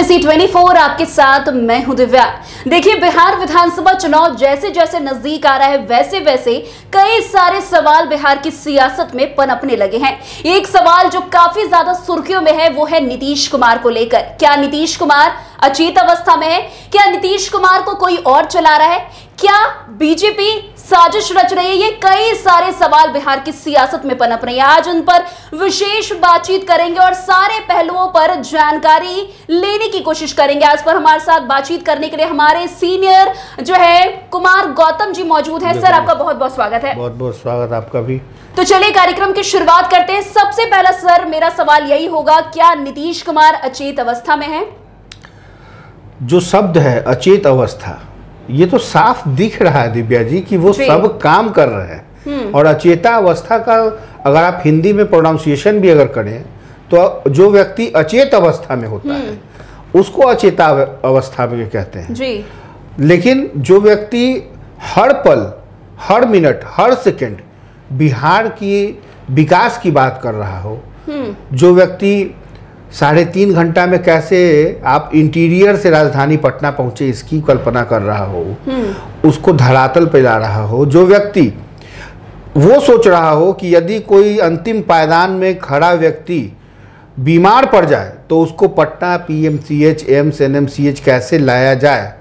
NBC 24 आपके साथ मैं हूं दिव्या। देखिए, बिहार विधानसभा चुनाव जैसे जैसे नजदीक आ रहा है वैसे वैसे कई सारे सवाल बिहार की सियासत में पनपने लगे हैं। एक सवाल जो काफी ज्यादा सुर्खियों में है वो है नीतीश कुमार को लेकर। क्या नीतीश कुमार अचेत अवस्था में है? क्या नीतीश कुमार को कोई और चला रहा है? क्या बीजेपी साजिश रच रही है? ये कई सारे सवाल बिहार की सियासत में पनप रहे हैं। आज उन पर विशेष बातचीत करेंगे और सारे पहलुओं पर जानकारी लेने की कोशिश करेंगे। आज पर हमारे साथ बातचीत करने के लिए हमारे सीनियर जो है कुमार गौतम जी मौजूद हैं। सर, आपका बहुत बहुत स्वागत है। बहुत बहुत स्वागत आपका भी। तो चलिए कार्यक्रम की शुरुआत करते हैं। सबसे पहला सर मेरा सवाल यही होगा, क्या नीतीश कुमार अचेत अवस्था में है? जो शब्द है अचेत अवस्था, ये तो साफ दिख रहा है दिव्या जी कि वो सब काम कर रहे हैं। और अचेता अवस्था का अगर आप हिंदी में प्रोनाउंसिएशन भी अगर करें तो जो व्यक्ति अचेत अवस्था में होता है उसको अचेता अवस्था में कहते हैं जी। लेकिन जो व्यक्ति हर पल, हर मिनट, हर सेकंड बिहार की विकास की बात कर रहा हो, जो व्यक्ति 3.5 घंटा में कैसे आप इंटीरियर से राजधानी पटना पहुंचे इसकी कल्पना कर रहा हो, उसको धरातल पे ला रहा हो, जो व्यक्ति वो सोच रहा हो कि यदि कोई अंतिम पायदान में खड़ा व्यक्ति बीमार पड़ जाए तो उसको पटना पीएमसीएच, एम्स, एनएमसीएच कैसे लाया जाए,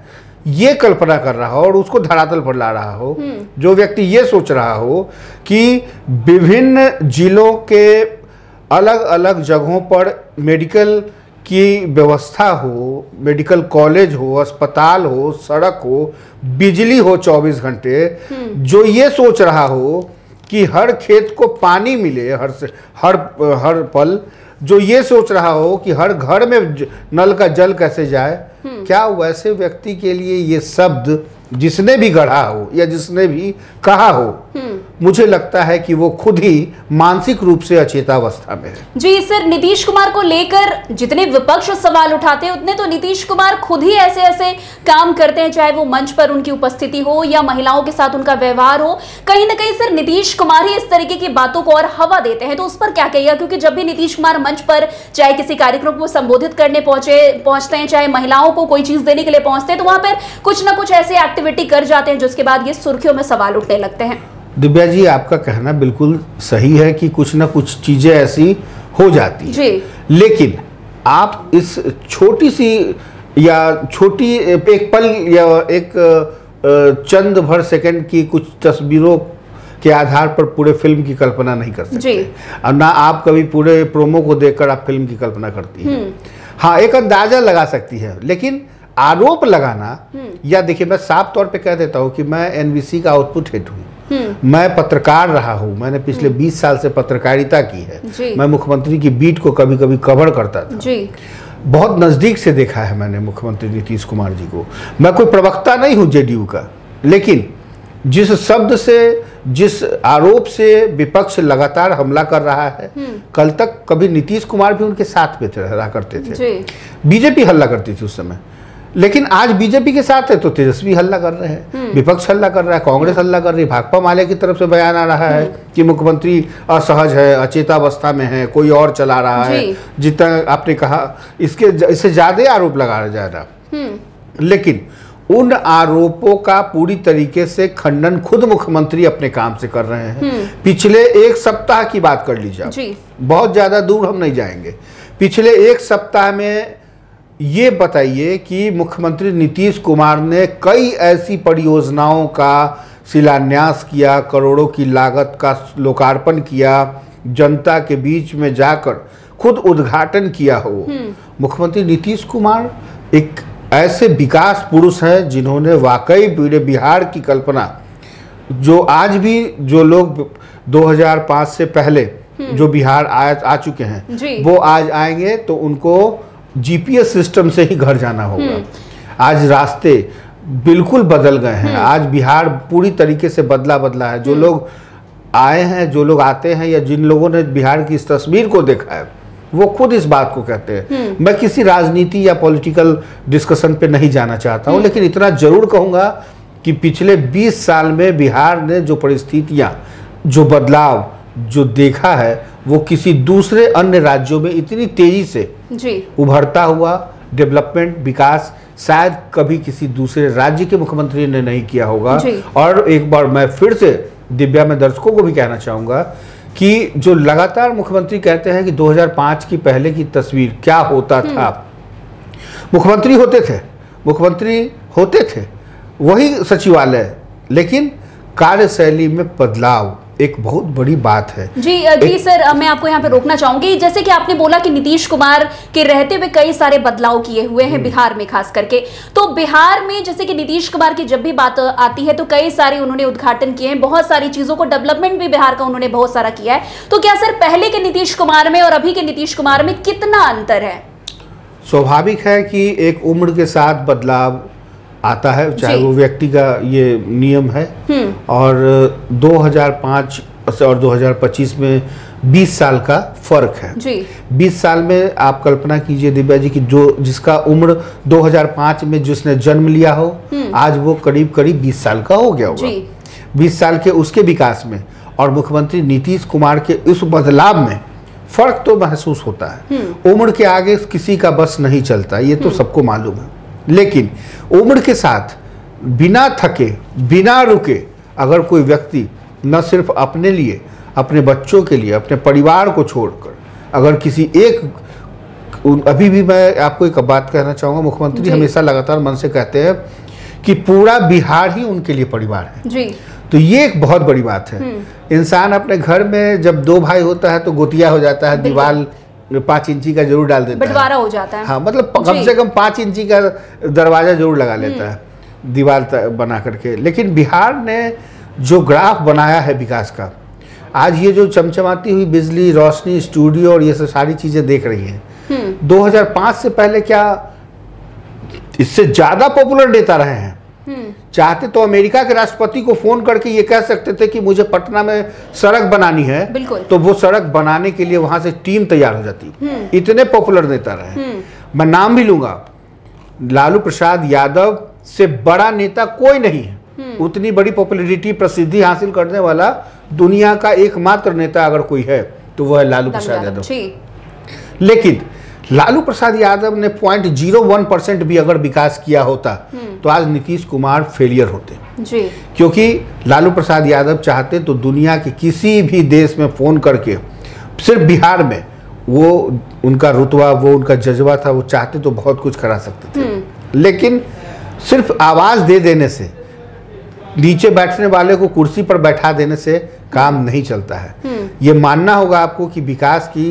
ये कल्पना कर रहा हो और उसको धरातल पर ला रहा हो, जो व्यक्ति ये सोच रहा हो कि विभिन्न जिलों के अलग अलग जगहों पर मेडिकल की व्यवस्था हो, मेडिकल कॉलेज हो, अस्पताल हो, सड़क हो, बिजली हो 24 घंटे, जो ये सोच रहा हो कि हर खेत को पानी मिले हर पल, जो ये सोच रहा हो कि हर घर में नल का जल कैसे जाए, क्या वैसे व्यक्ति के लिए ये शब्द जिसने भी गढ़ा हो या जिसने भी कहा हो, मुझे लगता है कि वो खुद ही मानसिक रूप से अचेतावस्था में है। जी सर, नीतीश कुमार को लेकर जितने विपक्ष सवाल उठाते हैं उतने तो नीतीश कुमार खुद ही ऐसे ऐसे काम करते हैं, चाहे वो मंच पर उनकी उपस्थिति हो या महिलाओं के साथ उनका व्यवहार हो। कहीं ना कहीं सर नीतीश कुमार ही इस तरीके की बातों को और हवा देते हैं, तो उस पर क्या कहिएगा? क्योंकि जब भी नीतीश कुमार मंच पर चाहे किसी कार्यक्रम को संबोधित करने पहुंचते हैं, चाहे महिलाओं को कोई चीज देने के लिए पहुंचते हैं, तो वहां पर कुछ ना कुछ ऐसे एक्टिविटी कर जाते हैं जिसके बाद ये सुर्खियों में सवाल उठने लगते हैं। दिव्या जी, आपका कहना बिल्कुल सही है कि कुछ ना कुछ चीजें ऐसी हो जाती हैं, लेकिन आप इस छोटी सी या छोटी एक पल या एक चंद भर सेकंड की कुछ तस्वीरों के आधार पर पूरे फिल्म की कल्पना नहीं कर सकते और ना आप कभी पूरे प्रोमो को देखकर आप फिल्म की कल्पना करती हैं। हाँ, एक अंदाजा लगा सकती है, लेकिन आरोप लगाना, या देखिए मैं साफ तौर पे कह देता हूँ कि मैं एनबीसी का आउटपुट हेड हूँ, मैं पत्रकार रहा हूँ, मैंने पिछले 20 साल से पत्रकारिता की है। मैं मुख्यमंत्री की बीट को कभी कभी कवर करता था जी। बहुत नजदीक से देखा है मैंने मुख्यमंत्री नीतीश कुमार जी को। मैं कोई प्रवक्ता नहीं हूँ जेडीयू का, लेकिन जिस शब्द से, जिस आरोप से विपक्ष लगातार हमला कर रहा है, कल तक कभी नीतीश कुमार भी उनके साथ में रहा करते थे। बीजेपी हल्ला करती थी उस समय, लेकिन आज बीजेपी के साथ है तो तेजस्वी हल्ला कर रहे हैं, विपक्ष हल्ला कर रहा है, कांग्रेस हल्ला कर रही है, भाकपा माले की तरफ से बयान आ रहा है कि मुख्यमंत्री असहज है, अचेतावस्था में है, कोई और चला रहा है। जितना आपने कहा इससे ज्यादा आरोप लगाया जा रहा, लेकिन उन आरोपों का पूरी तरीके से खंडन खुद मुख्यमंत्री अपने काम से कर रहे हैं। पिछले एक सप्ताह की बात कर लीजिए, बहुत ज्यादा दूर हम नहीं जाएंगे। पिछले एक सप्ताह में ये बताइए कि मुख्यमंत्री नीतीश कुमार ने कई ऐसी परियोजनाओं का शिलान्यास किया, करोड़ों की लागत का लोकार्पण किया, जनता के बीच में जाकर खुद उद्घाटन किया हो। मुख्यमंत्री नीतीश कुमार एक ऐसे विकास पुरुष हैं जिन्होंने वाकई पूरे बिहार की कल्पना, जो आज भी जो लोग 2005 से पहले जो बिहार आ चुके हैं वो आज आएंगे तो उनको जीपीएस सिस्टम से ही घर जाना होगा। आज रास्ते बिल्कुल बदल गए हैं, आज बिहार पूरी तरीके से बदला है। जो लोग आए हैं, जो लोग आते हैं, या जिन लोगों ने बिहार की इस तस्वीर को देखा है, वो खुद इस बात को कहते हैं। मैं किसी राजनीति या पॉलिटिकल डिस्कशन पे नहीं जाना चाहता हूँ, लेकिन इतना जरूर कहूँगा कि पिछले 20 साल में बिहार ने जो परिस्थितियाँ, जो बदलाव जो देखा है, वो किसी दूसरे अन्य राज्यों में इतनी तेजी से उभरता हुआ डेवलपमेंट, विकास शायद कभी किसी दूसरे राज्य के मुख्यमंत्री ने नहीं किया होगा। और एक बार मैं फिर से दिव्या में दर्शकों को भी कहना चाहूँगा कि जो लगातार मुख्यमंत्री कहते हैं कि 2005 की पहले की तस्वीर क्या होता था। मुख्यमंत्री होते थे वही सचिवालय, लेकिन कार्यशैली में बदलाव एक बहुत बड़ी बात है। जी सर, मैं आपको यहाँ पे रोकना चाहूंगी। जैसे कि आपने बोला कि नीतीश कुमार के रहते हुए कई सारे बदलाव किए हुए हैं बिहार में खास करके, तो बिहार में जैसे कि नीतीश कुमार की जब भी बात आती है तो कई सारे उन्होंने उद्घाटन किए हैं, बहुत सारी चीजों को डेवलपमेंट भी बिहार का उन्होंने बहुत सारा किया है। तो क्या सर पहले के नीतीश कुमार में और अभी के नीतीश कुमार में कितना अंतर है? स्वाभाविक है कि एक उम्र के साथ बदलाव आता है, चाहे वो व्यक्ति का ये नियम है। और 2005 और 2025 में 20 साल का फर्क है जी। 20 साल में आप कल्पना कीजिए दिव्या जी कि जिसका उम्र 2005 में जिसने जन्म लिया हो, आज वो करीब 20 साल का हो गया होगा। 20 साल के उसके विकास में और मुख्यमंत्री नीतीश कुमार के इस बदलाव में फर्क तो महसूस होता है। उम्र के आगे किसी का बस नहीं चलता, ये तो सबको मालूम है। लेकिन उम्र के साथ बिना थके, बिना रुके अगर कोई व्यक्ति न सिर्फ अपने लिए, अपने बच्चों के लिए, अपने परिवार को छोड़कर अगर किसी एक, अभी भी मैं आपको एक बात कहना चाहूँगा, मुख्यमंत्री हमेशा लगातार मन से कहते हैं कि पूरा बिहार ही उनके लिए परिवार है जी। तो ये एक बहुत बड़ी बात है। इंसान अपने घर में जब 2 भाई होता है तो गोतिया हो जाता है, दीवार 5 इंची का जरूर डाल देता है, बंटवारा हो जाता है। हाँ, मतलब कम से कम 5 इंची का दरवाजा जरूर लगा लेता है दीवार बना करके। लेकिन बिहार ने जो ग्राफ बनाया है विकास का, आज ये जो चमचमाती हुई बिजली, रोशनी, स्टूडियो और ये सब सारी चीजें देख रही हैं, 2005 से पहले क्या इससे ज्यादा पॉपुलर नेता रहे हैं। चाहते तो अमेरिका के राष्ट्रपति को फोन करके ये कह सकते थे कि मुझे पटना में सड़क बनानी है, तो वो सड़क बनाने के लिए वहां से टीम तैयार हो जाती। इतने पॉपुलर नेता रहे। मैं नाम भी लूंगा, लालू प्रसाद यादव से बड़ा नेता कोई नहीं है। उतनी बड़ी पॉपुलैरिटी, प्रसिद्धि हासिल करने वाला दुनिया का एकमात्र नेता अगर कोई है तो वो है लालू प्रसाद यादव। लेकिन लालू प्रसाद यादव ने 0.01% भी अगर विकास किया होता तो आज नीतीश कुमार फेलियर होते जी। क्योंकि लालू प्रसाद यादव चाहते तो दुनिया के किसी भी देश में फोन करके, सिर्फ बिहार में वो उनका रुतबा, वो उनका जज्बा था, वो चाहते तो बहुत कुछ करा सकते थे। लेकिन सिर्फ आवाज दे देने से, नीचे बैठने वाले को कुर्सी पर बैठा देने से काम नहीं चलता है। ये मानना होगा आपको कि विकास की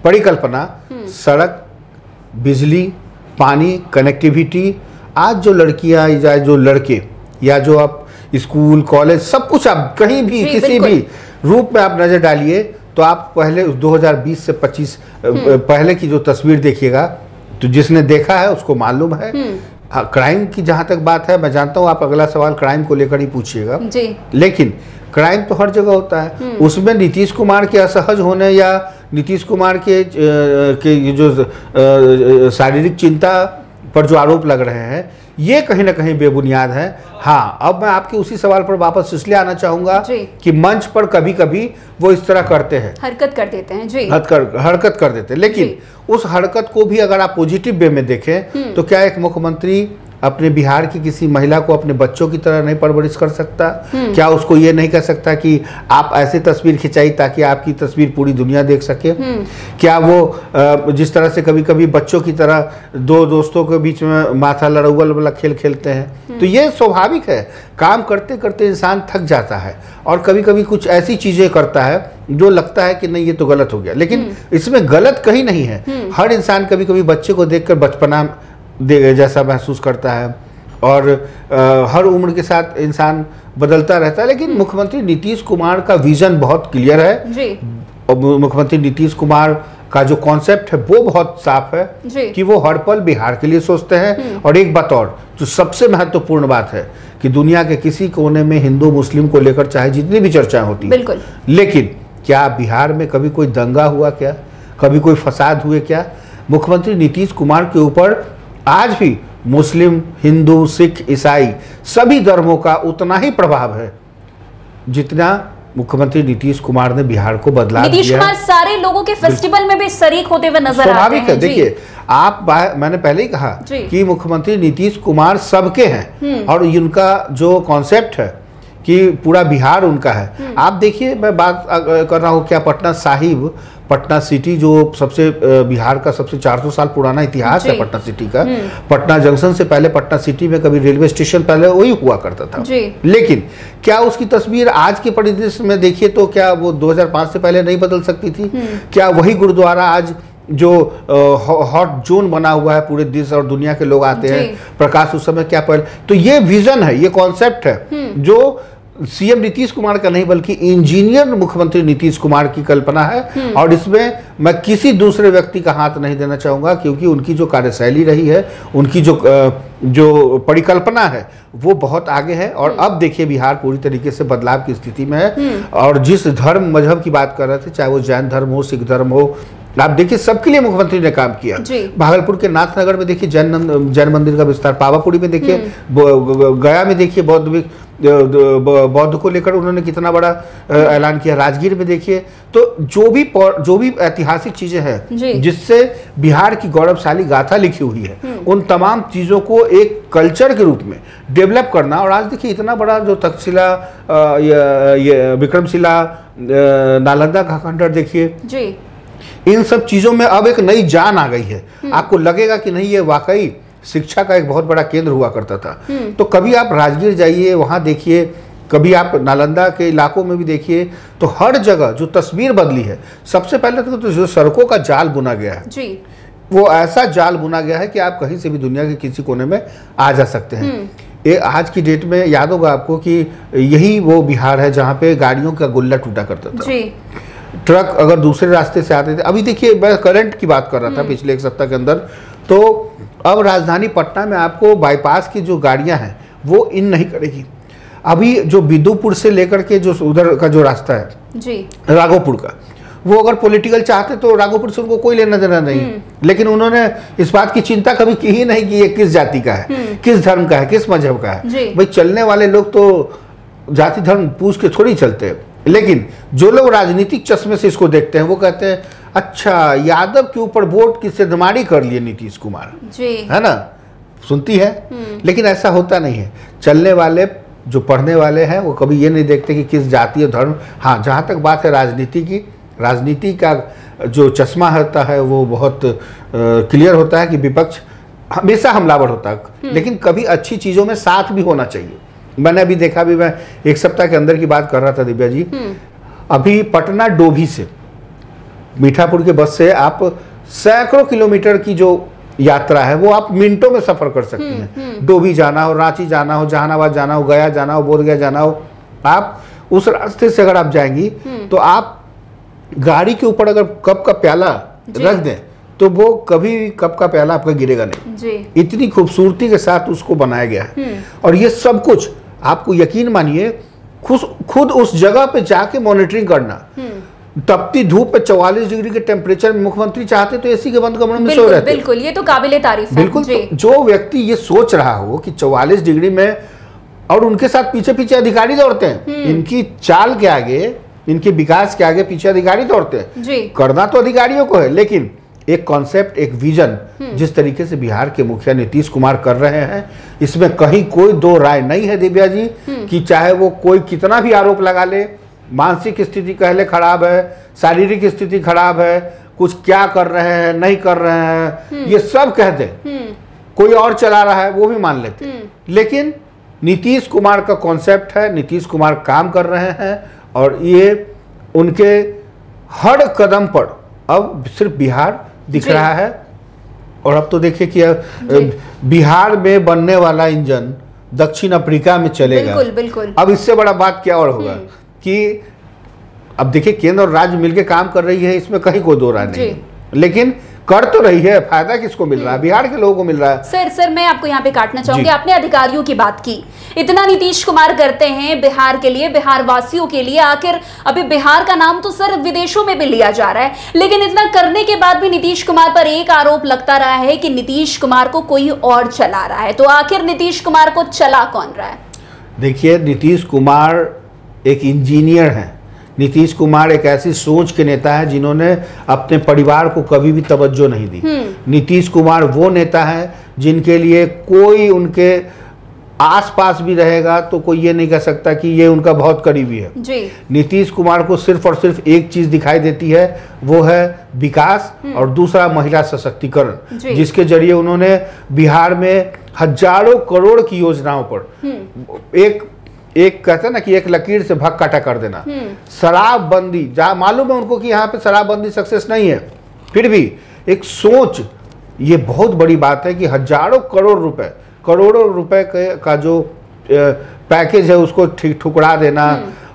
परिकल्पना, सड़क, बिजली, पानी, कनेक्टिविटी, आज जो लड़कियां या जो लड़के या जो आप स्कूल, कॉलेज, सब कुछ आप कहीं भी किसी भी रूप में आप नजर डालिए तो आप पहले 2020 से 25 पहले की जो तस्वीर देखिएगा तो जिसने देखा है उसको मालूम है। क्राइम की जहां तक बात है, मैं जानता हूं आप अगला सवाल क्राइम को लेकर ही पूछिएगा, लेकिन क्राइम तो हर जगह होता है। उसमें नीतीश कुमार के असहज होने या नीतीश कुमार के जो शारीरिक चिंता पर जो आरोप लग रहे हैं, ये कहीं ना कहीं बेबुनियाद है। हाँ, अब मैं आपके उसी सवाल पर वापस इसलिए आना चाहूंगा कि मंच पर कभी कभी वो इस तरह करते हैं, हरकत कर देते हैं जी, हरकत कर देते हैं। लेकिन उस हरकत को भी अगर आप पॉजिटिव वे में देखें तो क्या एक मुख्यमंत्री अपने बिहार की किसी महिला को अपने बच्चों की तरह नहीं परवरिश कर सकता? क्या उसको ये नहीं कह सकता कि आप ऐसे तस्वीर खिंचाई ताकि आपकी तस्वीर पूरी दुनिया देख सके? क्या वो जिस तरह से कभी कभी बच्चों की तरह दो दोस्तों के बीच में माथा लड़ौल वाला खेल खेलते हैं? तो ये स्वाभाविक है, काम करते करते इंसान थक जाता है और कभी कभी कुछ ऐसी चीजें करता है जो लगता है कि नहीं ये तो गलत हो गया, लेकिन इसमें गलत कहीं नहीं है। हर इंसान कभी कभी बच्चे को देखकर बचपना जैसा महसूस करता है और हर उम्र के साथ इंसान बदलता रहता है। लेकिन मुख्यमंत्री नीतीश कुमार का विजन बहुत क्लियर है जी। और मुख्यमंत्री नीतीश कुमार का जो कॉन्सेप्ट है वो बहुत साफ है कि वो हर पल बिहार के लिए सोचते हैं। और एक बात और जो सबसे महत्वपूर्ण बात है कि दुनिया के किसी कोने में हिंदू मुस्लिम को लेकर चाहे जितनी भी चर्चाएं होती हैं, लेकिन क्या बिहार में कभी कोई दंगा हुआ क्या? कभी कोई फसाद हुए क्या? मुख्यमंत्री नीतीश कुमार के ऊपर आज भी मुस्लिम, हिंदू, सिख, ईसाई सभी धर्मों का उतना ही प्रभाव है जितना मुख्यमंत्री नीतीश कुमार ने बिहार को बदला दिया। नीतीश कुमार सारे लोगों के फेस्टिवल में भी शरीक होते हुए नजर आते हैं। देखिए मैंने पहले ही कहा कि मुख्यमंत्री नीतीश कुमार सबके हैं और इनका जो कॉन्सेप्ट है कि पूरा बिहार उनका है। आप देखिए, मैं बात कर रहा हूँ क्या पटना साहिब, पटना सिटी जो सबसे बिहार का सबसे 400 साल पुराना इतिहास है पटना सिटी का। पटना जंक्शन से पहले पटना सिटी में कभी रेलवे स्टेशन पहले वही हुआ करता था, लेकिन क्या उसकी तस्वीर आज के परिदृश्य में देखिए तो क्या वो 2005 से पहले नहीं बदल सकती थी? क्या वही गुरुद्वारा आज जो हॉट जोन बना हुआ है, पूरे देश और दुनिया के लोग आते हैं, प्रकाश उस समय क्या पहले, तो ये विजन है, ये कॉन्सेप्ट है जो सीएम नीतीश कुमार का नहीं बल्कि इंजीनियर मुख्यमंत्री नीतीश कुमार की कल्पना है। और इसमें मैं किसी दूसरे व्यक्ति का हाथ नहीं देना चाहूंगा, क्योंकि उनकी जो कार्यशैली रही है, उनकी जो परिकल्पना है वो बहुत आगे है। और अब देखिए बिहार पूरी तरीके से बदलाव की स्थिति में है। और जिस धर्म मजहब की बात कर रहे थे, चाहे वो जैन धर्म हो, सिख धर्म हो, आप देखिए सबके लिए मुख्यमंत्री ने काम किया। भागलपुर के नाथनगर में देखिए जैन मंदिर का विस्तार, पावापुरी में देखिए, गया में देखिए बौद्ध को लेकर उन्होंने कितना बड़ा ऐलान किया, राजगीर में देखिए। तो जो भी ऐतिहासिक चीजें हैं जिससे बिहार की गौरवशाली गाथा लिखी हुई है, उन तमाम चीजों को एक कल्चर के रूप में डेवलप करना। और आज देखिए इतना बड़ा जो तक्षशिला, विक्रमशिला, नालंदा का खंडहर देखिए, इन सब चीजों में अब एक नई जान आ गई है। आपको लगेगा कि नहीं, ये वाकई शिक्षा का एक बहुत बड़ा केंद्र हुआ करता था। तो कभी आप राजगीर जाइए, वहां देखिए, कभी आप नालंदा के इलाकों में भी देखिए, तो हर जगह जो तस्वीर बदली है। सबसे पहले तो जो सड़कों का जाल बुना गया है वो ऐसा जाल बुना गया है कि आप कहीं से भी दुनिया के किसी कोने में आ जा सकते हैं। ये आज की डेट में याद होगा आपको कि यही वो बिहार है जहाँ पे गाड़ियों का गुल्ला टूटा करता था। ट्रक अगर दूसरे रास्ते से आते थे, अभी देखिए मैं करंट की बात कर रहा था पिछले एक सप्ताह के अंदर, तो अब राजधानी पटना में आपको बाईपास की जो गाड़ियां हैं वो इन नहीं करेगी। अभी जो बिदुपुर से लेकर के जो उधर का जो रास्ता है राघोपुर का, वो अगर पॉलिटिकल चाहते तो राघोपुर से उनको कोई लेना देना नहीं, लेकिन उन्होंने इस बात की चिंता कभी की ही नहीं कि ये किस जाति का है, किस धर्म का है, किस मजहब का है। भाई चलने वाले लोग तो जाति धर्म पूछ के थोड़ी चलते हैं, लेकिन जो लोग राजनीतिक चश्मे से इसको देखते हैं वो कहते हैं अच्छा यादव के ऊपर वोट की सिद्धमारी कर लिए नीतीश कुमार, है ना, सुनती है। लेकिन ऐसा होता नहीं है। चलने वाले जो पढ़ने वाले हैं वो कभी ये नहीं देखते कि किस जाति और धर्म। हाँ, जहाँ तक बात है राजनीति की, राजनीति का जो चश्मा होता है वो बहुत क्लियर होता है कि विपक्ष हमेशा हमलावर होता है, लेकिन कभी अच्छी चीज़ों में साथ भी होना चाहिए। मैंने अभी देखा, भी मैं एक सप्ताह के अंदर की बात कर रहा था दिव्या जी, अभी पटना डोभी से मीठापुर के बस से आप सैकड़ों किलोमीटर की जो यात्रा है वो आप मिनटों में सफर कर सकती हैं। डोभी जाना हो, रांची जाना हो, जहानाबाद जाना हो, गया जाना हो, बोधगया जाना हो, आप उस रास्ते से अगर आप जाएंगी तो आप गाड़ी के ऊपर अगर कप का प्याला रख दें तो वो कभी कप का प्याला आपका गिरेगा नहीं। इतनी खूबसूरती के साथ उसको बनाया गया है। और ये सब कुछ आपको यकीन मानिए खुद उस जगह पे जाके मॉनिटरिंग करना। तपती धूप पे 44 डिग्री के टेम्परेचर में मुख्यमंत्री चाहते तो एसी के बंद कमरों में सो रहते। बिल्कुल, ये तो काबिले तारीफ है। बिल्कुल, तो जो व्यक्ति ये सोच रहा हो कि 44 डिग्री में, और उनके साथ पीछे पीछे अधिकारी दौड़ते हैं, इनकी चाल के आगे, इनके विकास के आगे पीछे अधिकारी दौड़ते हैं। करना तो अधिकारियों को है, लेकिन एक कॉन्सेप्ट, एक विजन जिस तरीके से बिहार के मुखिया नीतीश कुमार कर रहे हैं, इसमें कहीं कोई दो राय नहीं है दिव्या जी, कि चाहे वो कोई कितना भी आरोप लगा ले, मानसिक स्थिति कह ले खराब है, शारीरिक स्थिति खराब है, कुछ क्या कर रहे हैं, नहीं कर रहे हैं, ये सब कहते, कोई और चला रहा है वो भी मान लेते, लेकिन नीतीश कुमार का कॉन्सेप्ट है, नीतीश कुमार काम कर रहे हैं और ये उनके हर कदम पर अब सिर्फ बिहार दिख रहा है। और अब तो देखिए कि बिहार में बनने वाला इंजन दक्षिण अफ्रीका में चलेगा। बिल्कुल, बिल्कुल। अब इससे बड़ा बात क्या और होगा कि अब देखिए केंद्र और राज्य मिलकर काम कर रही है, इसमें कहीं कोई दो राय नहीं, लेकिन कर तो रही है। फायदा किसको मिल रहा है? बिहार के लोगों को मिल रहा है। सर मैं आपको यहाँ पे काटना चाहूंगी। आपने अधिकारियों की बात की, इतना नीतीश कुमार करते हैं बिहार के लिए, बिहार वासियों के लिए। आखिर अभी बिहार का नाम तो सर विदेशों में भी लिया जा रहा है, लेकिन इतना करने के बाद भी नीतीश कुमार पर एक आरोप लगता रहा है कि नीतीश कुमार को कोई और चला रहा है। तो आखिर नीतीश कुमार को चला कौन रहा है? देखिए, नीतीश कुमार एक इंजीनियर हैं, नीतीश कुमार एक ऐसी सोच के नेता है जिन्होंने अपने परिवार को कभी भी तवज्जो नहीं दी। नीतीश कुमार वो नेता है जिनके लिए कोई उनके आसपास भी रहेगा तो कोई ये नहीं कह सकता कि ये उनका बहुत करीबी है जी। नीतीश कुमार को सिर्फ और सिर्फ एक चीज दिखाई देती है, वो है विकास, और दूसरा महिला सशक्तिकरण, जिसके जरिए उन्होंने बिहार में हजारों करोड़ की योजनाओं पर एक कहते हैं ना कि एक लकीर से भाग काटा कर देना। शराबबंदी, जहाँ मालूम है उनको कि यहाँ पे शराबबंदी सक्सेस नहीं है, फिर भी एक सोच, ये बहुत बड़ी बात है कि हजारों करोड़ों रुपए का जो पैकेज है उसको ठुकरा देना।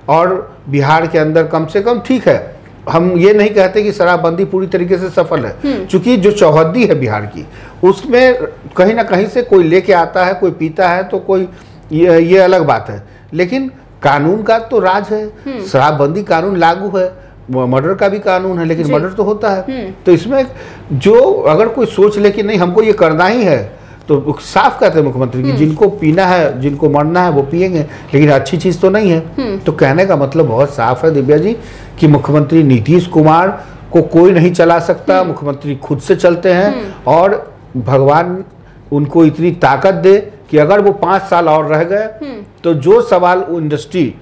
और बिहार के अंदर कम से कम, ठीक है, हम ये नहीं कहते कि शराबबंदी पूरी तरीके से सफल है, क्योंकि जो चौहद्दी है बिहार की, उसमें कहीं ना कहीं से कोई लेके आता है, कोई पीता है, तो कोई ये अलग बात है, लेकिन कानून का तो राज है। शराबबंदी कानून लागू है, मर्डर का भी कानून है, लेकिन मर्डर तो होता है। तो इसमें जो अगर कोई सोच ले कि नहीं हमको ये करना ही है, तो साफ कहते हैं मुख्यमंत्री कि जिनको पीना है, जिनको मरना है वो पिएंगे, लेकिन अच्छी चीज तो नहीं है। तो कहने का मतलब बहुत साफ है दिव्या जी कि मुख्यमंत्री नीतीश कुमार को कोई नहीं चला सकता, मुख्यमंत्री खुद से चलते हैं, और भगवान उनको इतनी ताकत दे कि अगर वो 5 साल और रह गए तो जो सवाल इंडस्ट्री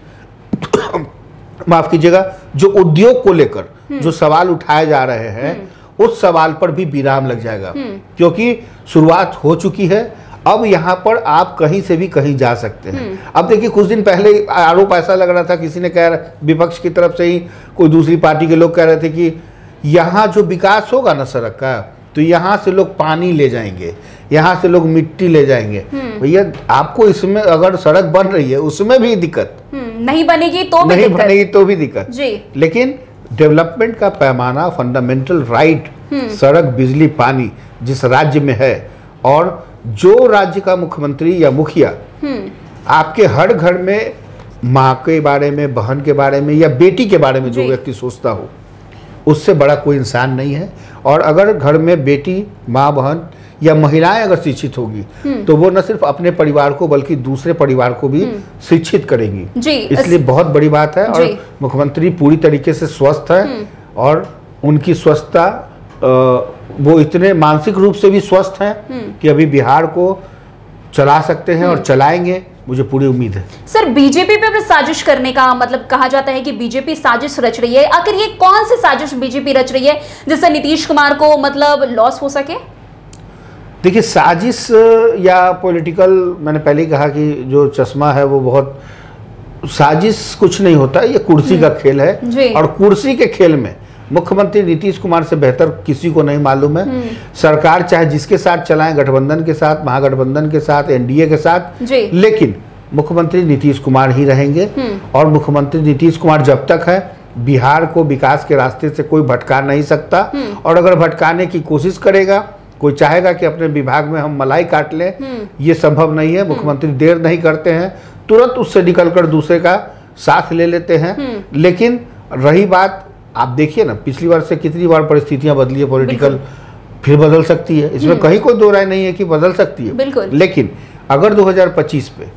माफ कीजिएगा, जो उद्योग को लेकर जो सवाल उठाए जा रहे हैं, उस सवाल पर भी विराम लग जाएगा, क्योंकि शुरुआत हो चुकी है। अब यहाँ पर आप कहीं से भी कहीं जा सकते हैं। अब देखिए, कुछ दिन पहले आरोप ऐसा लग रहा था, किसी ने कह रहा, विपक्ष की तरफ से ही कोई दूसरी पार्टी के लोग कह रहे थे कि यहाँ जो विकास होगा ना सड़क का, तो यहाँ से लोग पानी ले जाएंगे, यहाँ से लोग मिट्टी ले जाएंगे। भैया, आपको इसमें अगर सड़क बन रही है उसमें भी दिक्कत, नहीं बनेगी तो भी दिक्कत जी। लेकिन डेवलपमेंट का पैमाना, फंडामेंटल राइट, सड़क, बिजली, पानी जिस राज्य में है, और जो राज्य का मुख्यमंत्री या मुखिया आपके हर घर में माँ के बारे में, बहन के बारे में या बेटी के बारे में जो व्यक्ति सोचता हो, उससे बड़ा कोई इंसान नहीं है। और अगर घर में बेटी, माँ, बहन या महिलाएं अगर शिक्षित होगी तो वो न सिर्फ अपने परिवार को बल्कि दूसरे परिवार को भी शिक्षित करेंगी जी। इसलिए बहुत बड़ी बात है। और मुख्यमंत्री पूरी तरीके से स्वस्थ है, और उनकी स्वस्थता, वो इतने मानसिक रूप से भी स्वस्थ हैं कि अभी बिहार को चला सकते हैं और चलाएंगे, मुझे पूरी उम्मीद है। सर, बीजेपी पे साजिश करने का मतलब, कहा जाता है कि बीजेपी साजिश रच रही है, आखिर ये कौन सी साजिश बीजेपी रच रही है जिससे नीतीश कुमार को मतलब लॉस हो सके? देखिए, साजिश या पॉलिटिकल, मैंने पहले ही कहा कि जो चश्मा है वो बहुत, साजिश कुछ नहीं होता, ये कुर्सी का खेल है, और कुर्सी के खेल में मुख्यमंत्री नीतीश कुमार से बेहतर किसी को नहीं मालूम है। सरकार चाहे जिसके साथ चलाएं, गठबंधन के साथ, महागठबंधन के साथ, एनडीए के साथ, लेकिन मुख्यमंत्री नीतीश कुमार ही रहेंगे। और मुख्यमंत्री नीतीश कुमार जब तक है, बिहार को विकास के रास्ते से कोई भटका नहीं सकता। और अगर भटकाने की कोशिश करेगा, कोई चाहेगा कि अपने विभाग में हम मलाई काट लें, ये संभव नहीं है। मुख्यमंत्री देर नहीं करते हैं, तुरंत उससे निकलकर दूसरे का साथ ले लेते हैं। लेकिन रही बात, आप देखिए ना, पिछली बार से कितनी बार परिस्थितियां बदली है, पॉलिटिकल फिर बदल सकती है, इसमें कहीं कोई दो राय नहीं है कि बदल सकती है। लेकिन अगर 2025 पे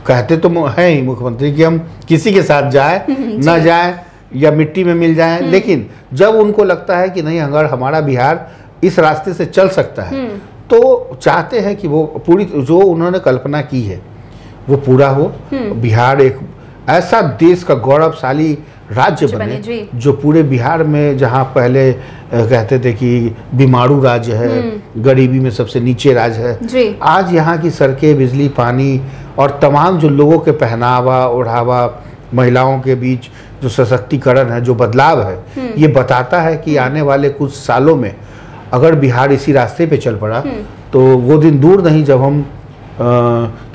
कहते तो है ही मुख्यमंत्री कि हम किसी के साथ जाए ना जाए या मिट्टी में मिल जाए, लेकिन जब उनको लगता है कि नहीं, अगर हमारा बिहार इस रास्ते से चल सकता है, तो चाहते हैं कि वो पूरी जो उन्होंने कल्पना की है वो पूरा हो। बिहार एक ऐसा देश का गौरवशाली राज्य बने जो पूरे बिहार में, जहाँ पहले कहते थे कि बीमारू राज्य है, गरीबी में सबसे नीचे राज्य है, आज यहाँ की सड़कें, बिजली, पानी और तमाम जो लोगों के पहनावा, ओढ़ावा, महिलाओं के बीच जो सशक्तिकरण है, जो बदलाव है, ये बताता है कि आने वाले कुछ सालों में अगर बिहार इसी रास्ते पे चल पड़ा तो वो दिन दूर नहीं जब हम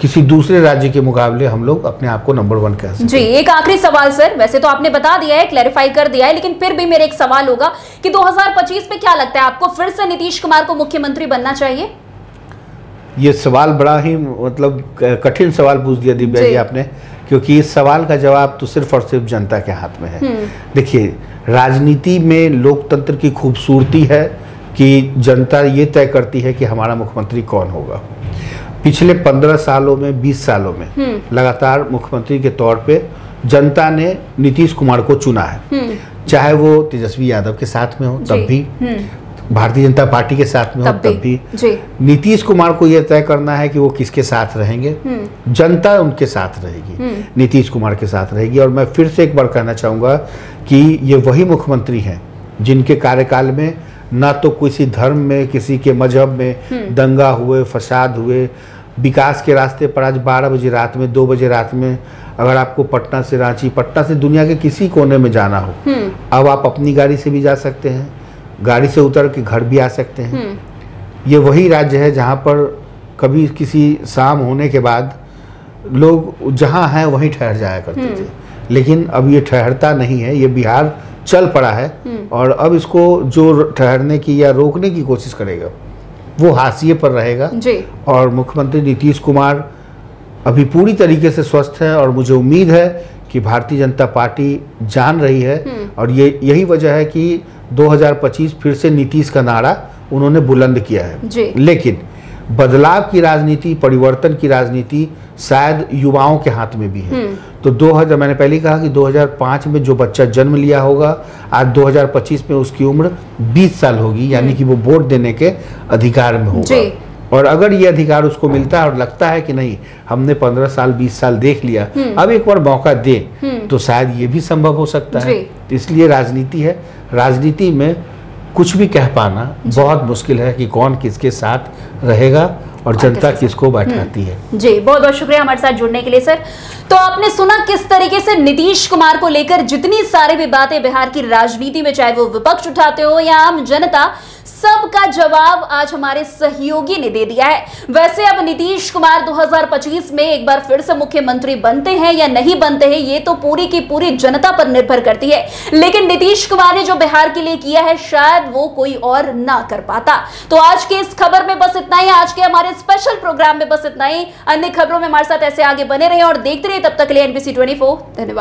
किसी दूसरे राज्य के मुकाबले हम लोग अपने आप को नंबर 1 कह सकते हैं। जी, एक आखिरी सवाल सर, वैसे तो आपने बता दिया है, क्लैरिफाई कर दिया है, लेकिन फिर भी मेरा एक सवाल होगा कि 2025 में क्या लगता है आपको, फिर से नीतीश कुमार को मुख्यमंत्री बनना चाहिए? ये सवाल बड़ा ही मतलब कठिन सवाल पूछ दिया दिव्या जी आपने, क्योंकि इस सवाल का जवाब तो सिर्फ और सिर्फ जनता के हाथ में है। देखिए, राजनीति में लोकतंत्र की खूबसूरती है कि जनता ये तय करती है कि हमारा मुख्यमंत्री कौन होगा। पिछले 15 सालों में, 20 सालों में लगातार मुख्यमंत्री के तौर पे जनता ने नीतीश कुमार को चुना है, चाहे वो तेजस्वी यादव के साथ में हो तब भी, भारतीय जनता पार्टी के साथ में हो तब भी। नीतीश कुमार को यह तय करना है कि वो किसके साथ रहेंगे। जनता उनके साथ रहेगी, नीतीश कुमार के साथ रहेगी। और मैं फिर से एक बार कहना चाहूँगा कि ये वही मुख्यमंत्री हैं जिनके कार्यकाल में ना तो किसी धर्म में, किसी के मजहब में दंगा हुए, फसाद हुए। विकास के रास्ते पर आज 12 बजे रात में, 2 बजे रात में अगर आपको पटना से रांची, पटना से दुनिया के किसी कोने में जाना हो, अब आप अपनी गाड़ी से भी जा सकते हैं, गाड़ी से उतर के घर भी आ सकते हैं। ये वही राज्य है जहाँ पर कभी किसी शाम होने के बाद लोग जहाँ हैं वहीं ठहर जाया करते थे, लेकिन अब ये ठहरता नहीं है। ये बिहार चल पड़ा है और अब इसको जो ठहरने की या रोकने की कोशिश करेगा वो हाशिए पर रहेगा। और मुख्यमंत्री नीतीश कुमार अभी पूरी तरीके से स्वस्थ है और मुझे उम्मीद है कि भारतीय जनता पार्टी जान रही है और ये यही वजह है कि 2025 फिर से नीतीश का नारा उन्होंने बुलंद किया है। लेकिन बदलाव की राजनीति, परिवर्तन की राजनीति शायद युवाओं के हाथ में भी है। तो 2000, मैंने पहले कहा कि 2005 में जो बच्चा जन्म लिया होगा, आज 2025 में उसकी उम्र 20 साल होगी, यानी कि वो वोट देने के अधिकार में होगा। और अगर ये अधिकार उसको मिलता है और लगता है कि नहीं, हमने 15 साल 20 साल देख लिया, अब एक बार मौका दे, तो शायद ये भी संभव हो सकता है। तो इसलिए राजनीति है, राजनीति में कुछ भी कह पाना बहुत मुश्किल है कि कौन किसके साथ रहेगा और जनता किसको बैठाती है। जी, बहुत बहुत शुक्रिया हमारे साथ जुड़ने के लिए सर। तो आपने सुना किस तरीके से नीतीश कुमार को लेकर जितनी सारी भी बातें बिहार की राजनीति में, चाहे वो विपक्ष उठाते हो या आम जनता, सबका जवाब आज हमारे सहयोगी ने दे दिया है। वैसे अब नीतीश कुमार 2025 में एक बार फिर से मुख्यमंत्री बनते हैं या नहीं बनते हैं, ये तो पूरी की पूरी जनता पर निर्भर करती है। लेकिन नीतीश कुमार ने जो बिहार के लिए किया है, शायद वो कोई और ना कर पाता। तो आज के इस खबर में बस इतना ही, आज के हमारे स्पेशल प्रोग्राम में बस इतना ही। अन्य खबरों में हमारे साथ ऐसे आगे बने रहे और देखते रहे। तब तक के लिए NBC 24 धन्यवाद।